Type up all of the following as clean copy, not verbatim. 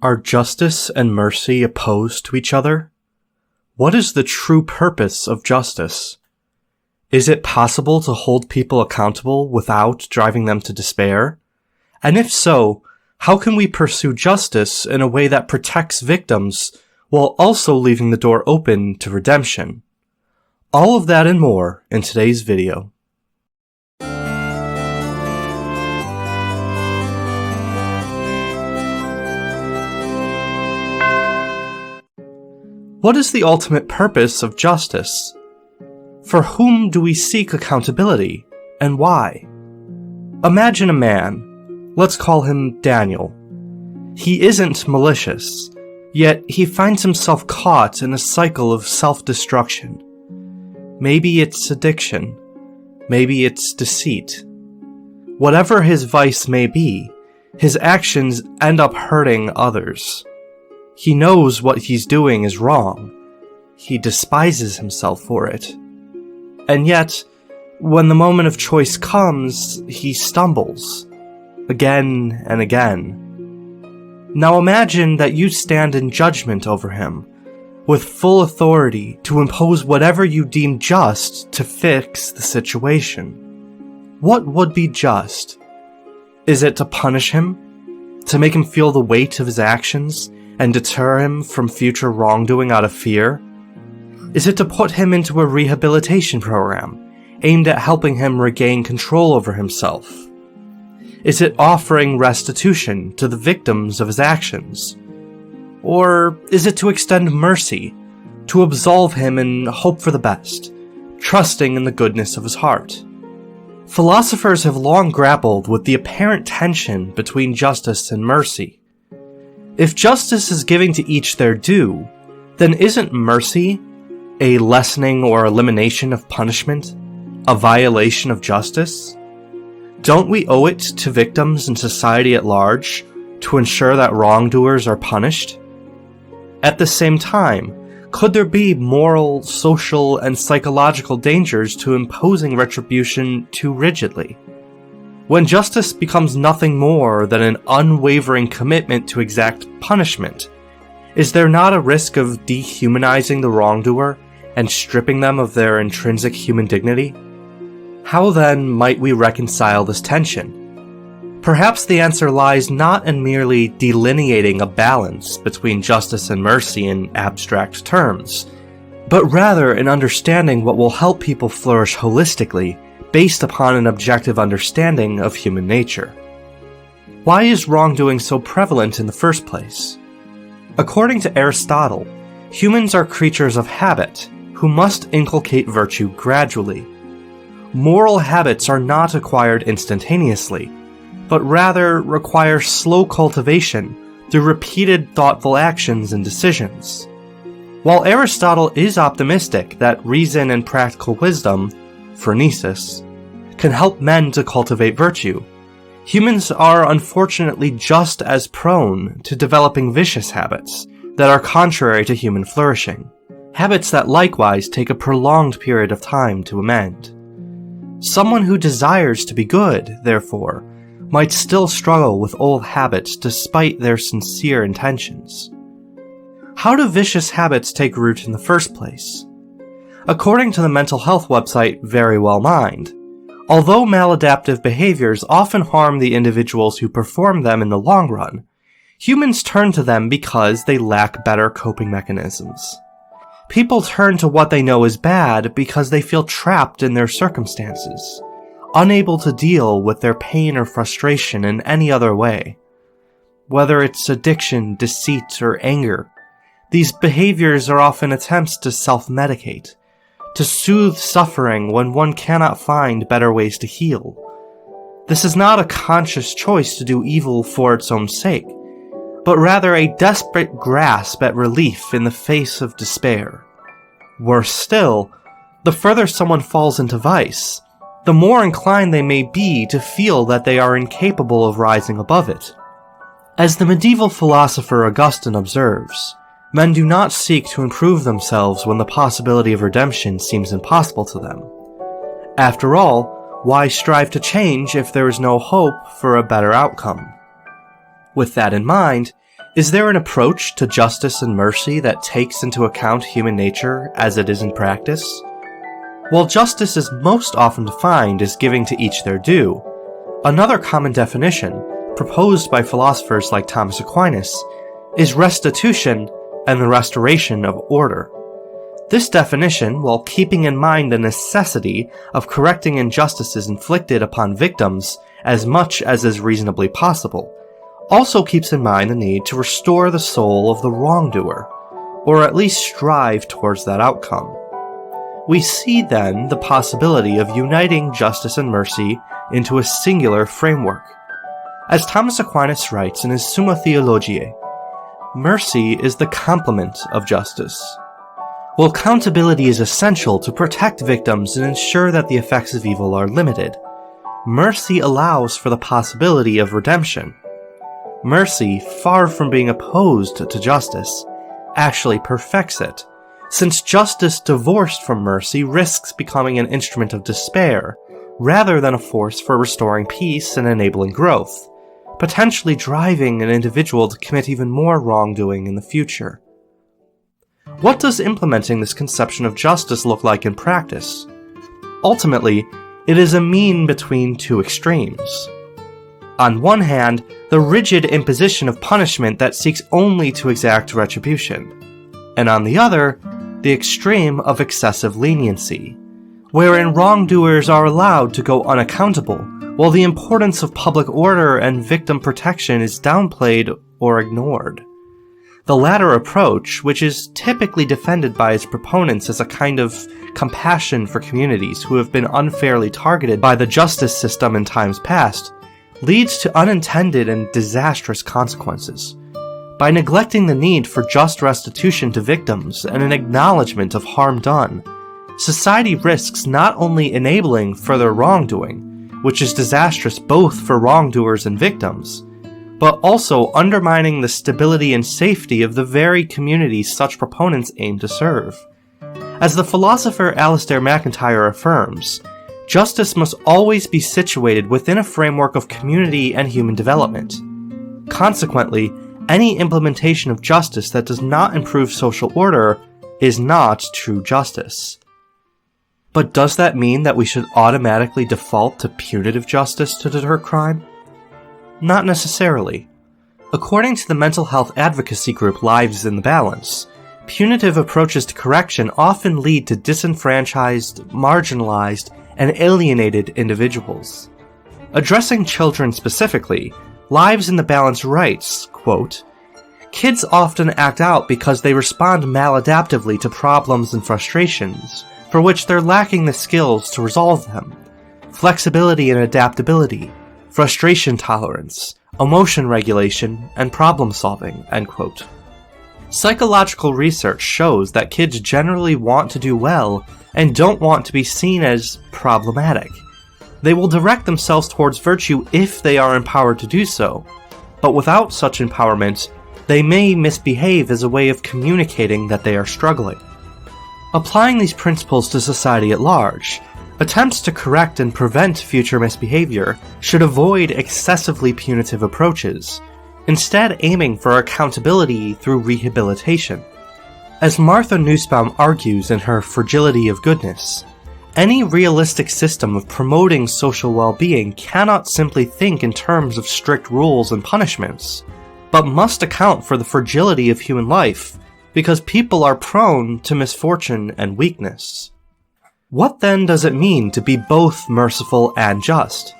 Are justice and mercy opposed to each other? What is the true purpose of justice? Is it possible to hold people accountable without driving them to despair? And if so, how can we pursue justice in a way that protects victims while also leaving the door open to redemption? All of that and more in today's video. What is the ultimate purpose of justice? For whom do we seek accountability, and why? Imagine a man. Let's call him Daniel. He isn't malicious, yet he finds himself caught in a cycle of self-destruction. Maybe it's addiction. Maybe it's deceit. Whatever his vice may be, his actions end up hurting others. He knows what he's doing is wrong. He despises himself for it. And yet, when the moment of choice comes, he stumbles. Again and again. Now imagine that you stand in judgment over him, with full authority to impose whatever you deem just to fix the situation. What would be just? Is it to punish him? To make him feel the weight of his actions? And deter him from future wrongdoing out of fear? Is it to put him into a rehabilitation program aimed at helping him regain control over himself? Is it offering restitution to the victims of his actions? Or is it to extend mercy, to absolve him and hope for the best, trusting in the goodness of his heart? Philosophers have long grappled with the apparent tension between justice and mercy. If justice is giving to each their due, then isn't mercy a lessening or elimination of punishment, a violation of justice? Don't we owe it to victims and society at large to ensure that wrongdoers are punished? At the same time, could there be moral, social, and psychological dangers to imposing retribution too rigidly? When justice becomes nothing more than an unwavering commitment to exact punishment, is there not a risk of dehumanizing the wrongdoer and stripping them of their intrinsic human dignity? How then might we reconcile this tension? Perhaps the answer lies not in merely delineating a balance between justice and mercy in abstract terms, but rather in understanding what will help people flourish holistically based upon an objective understanding of human nature. Why is wrongdoing so prevalent in the first place? According to Aristotle, humans are creatures of habit who must inculcate virtue gradually. Moral habits are not acquired instantaneously, but rather require slow cultivation through repeated thoughtful actions and decisions. While Aristotle is optimistic that reason and practical wisdom, Phronesis, can help men to cultivate virtue, humans are unfortunately just as prone to developing vicious habits that are contrary to human flourishing, habits that likewise take a prolonged period of time to amend. Someone who desires to be good, therefore, might still struggle with old habits despite their sincere intentions. How do vicious habits take root in the first place? According to the mental health website Very Well Mind, although maladaptive behaviors often harm the individuals who perform them in the long run, humans turn to them because they lack better coping mechanisms. People turn to what they know is bad because they feel trapped in their circumstances, unable to deal with their pain or frustration in any other way. Whether it's addiction, deceit, or anger, these behaviors are often attempts to self-medicate, to soothe suffering when one cannot find better ways to heal. This is not a conscious choice to do evil for its own sake, but rather a desperate grasp at relief in the face of despair. Worse still, the further someone falls into vice, the more inclined they may be to feel that they are incapable of rising above it. As the medieval philosopher Augustine observes, men do not seek to improve themselves when the possibility of redemption seems impossible to them. After all, why strive to change if there is no hope for a better outcome? With that in mind, Is there an approach to justice and mercy that takes into account human nature as it is in practice? While justice is most often defined as giving to each their due, another common definition, proposed by philosophers like Thomas Aquinas, is restitution and the restoration of order. This definition, while keeping in mind the necessity of correcting injustices inflicted upon victims as much as is reasonably possible, also keeps in mind the need to restore the soul of the wrongdoer, or at least strive towards that outcome. We see then the possibility of uniting justice and mercy into a singular framework. As Thomas Aquinas writes in his Summa Theologiae, mercy is the complement of justice. While accountability is essential to protect victims and ensure that the effects of evil are limited, mercy allows for the possibility of redemption. Mercy, far from being opposed to justice, actually perfects it, since justice divorced from mercy risks becoming an instrument of despair, rather than a force for restoring peace and enabling growth, potentially driving an individual to commit even more wrongdoing in the future. What does implementing this conception of justice look like in practice? Ultimately, it is a mean between two extremes. On one hand, the rigid imposition of punishment that seeks only to exact retribution, and on the other, the extreme of excessive leniency, wherein wrongdoers are allowed to go unaccountable, while the importance of public order and victim protection is downplayed or ignored. The latter approach, which is typically defended by its proponents as a kind of compassion for communities who have been unfairly targeted by the justice system in times past, leads to unintended and disastrous consequences. By neglecting the need for just restitution to victims and an acknowledgement of harm done, society risks not only enabling further wrongdoing, which is disastrous both for wrongdoers and victims, but also undermining the stability and safety of the very communities such proponents aim to serve. As the philosopher Alasdair MacIntyre affirms, justice must always be situated within a framework of community and human development. Consequently, any implementation of justice that does not improve social order is not true justice. But does that mean that we should automatically default to punitive justice to deter crime? Not necessarily. According to the mental health advocacy group Lives in the Balance, punitive approaches to correction often lead to disenfranchised, marginalized, and alienated individuals. Addressing children specifically, Lives in the Balance writes, quote, "Kids often act out because they respond maladaptively to problems and frustrations, for which they're lacking the skills to resolve them. Flexibility and adaptability, frustration tolerance, emotion regulation, and problem solving," end quote. Psychological research shows that kids generally want to do well and don't want to be seen as problematic. They will direct themselves towards virtue if they are empowered to do so, but without such empowerment, they may misbehave as a way of communicating that they are struggling. Applying these principles to society at large, attempts to correct and prevent future misbehavior should avoid excessively punitive approaches, instead aiming for accountability through rehabilitation. As Martha Nussbaum argues in her Fragility of Goodness, any realistic system of promoting social well-being cannot simply think in terms of strict rules and punishments, but must account for the fragility of human life, because people are prone to misfortune and weakness. What then does it mean to be both merciful and just?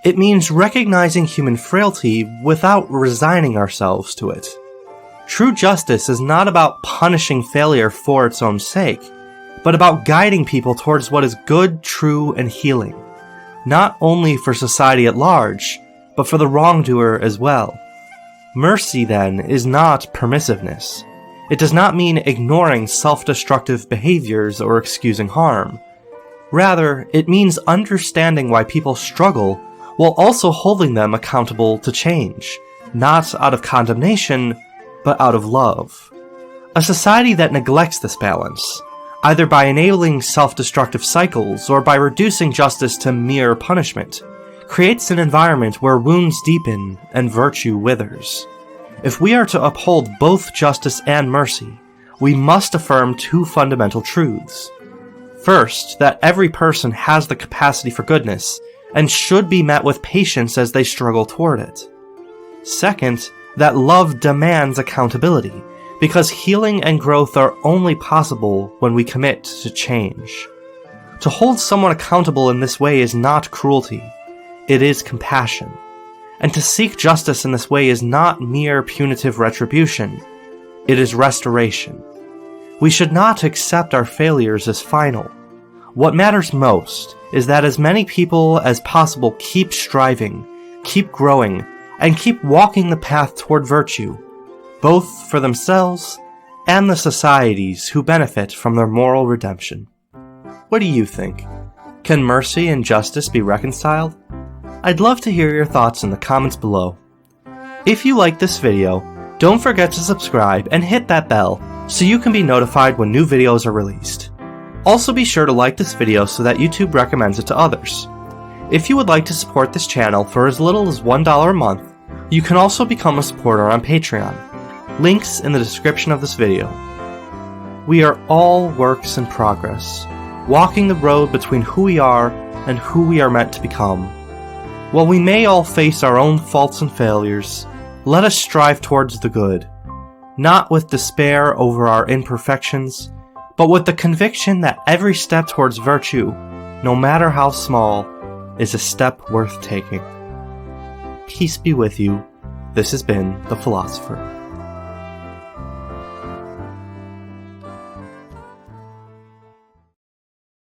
It means recognizing human frailty without resigning ourselves to it. True justice is not about punishing failure for its own sake, but about guiding people towards what is good, true, and healing, not only for society at large, but for the wrongdoer as well. Mercy, then, is not permissiveness. It does not mean ignoring self-destructive behaviors or excusing harm. Rather, it means understanding why people struggle while also holding them accountable to change, not out of condemnation, but out of love. A society that neglects this balance, either by enabling self-destructive cycles or by reducing justice to mere punishment, creates an environment where wounds deepen and virtue withers. If we are to uphold both justice and mercy, we must affirm two fundamental truths. First, that every person has the capacity for goodness, and should be met with patience as they struggle toward it. Second, that love demands accountability, because healing and growth are only possible when we commit to change. To hold someone accountable in this way is not cruelty, it is compassion. And to seek justice in this way is not mere punitive retribution, it is restoration. We should not accept our failures as final. What matters most is that as many people as possible keep striving, keep growing, and keep walking the path toward virtue, both for themselves and the societies who benefit from their moral redemption. What do you think? Can mercy and justice be reconciled? I'd love to hear your thoughts in the comments below. If you like this video, don't forget to subscribe and hit that bell so you can be notified when new videos are released. Also be sure to like this video so that YouTube recommends it to others. If you would like to support this channel for as little as $1 a month, you can also become a supporter on Patreon. Links in the description of this video. We are all works in progress, walking the road between who we are and who we are meant to become. While we may all face our own faults and failures, let us strive towards the good, not with despair over our imperfections, but with the conviction that every step towards virtue, no matter how small, is a step worth taking. Peace be with you. This has been The Philosopher.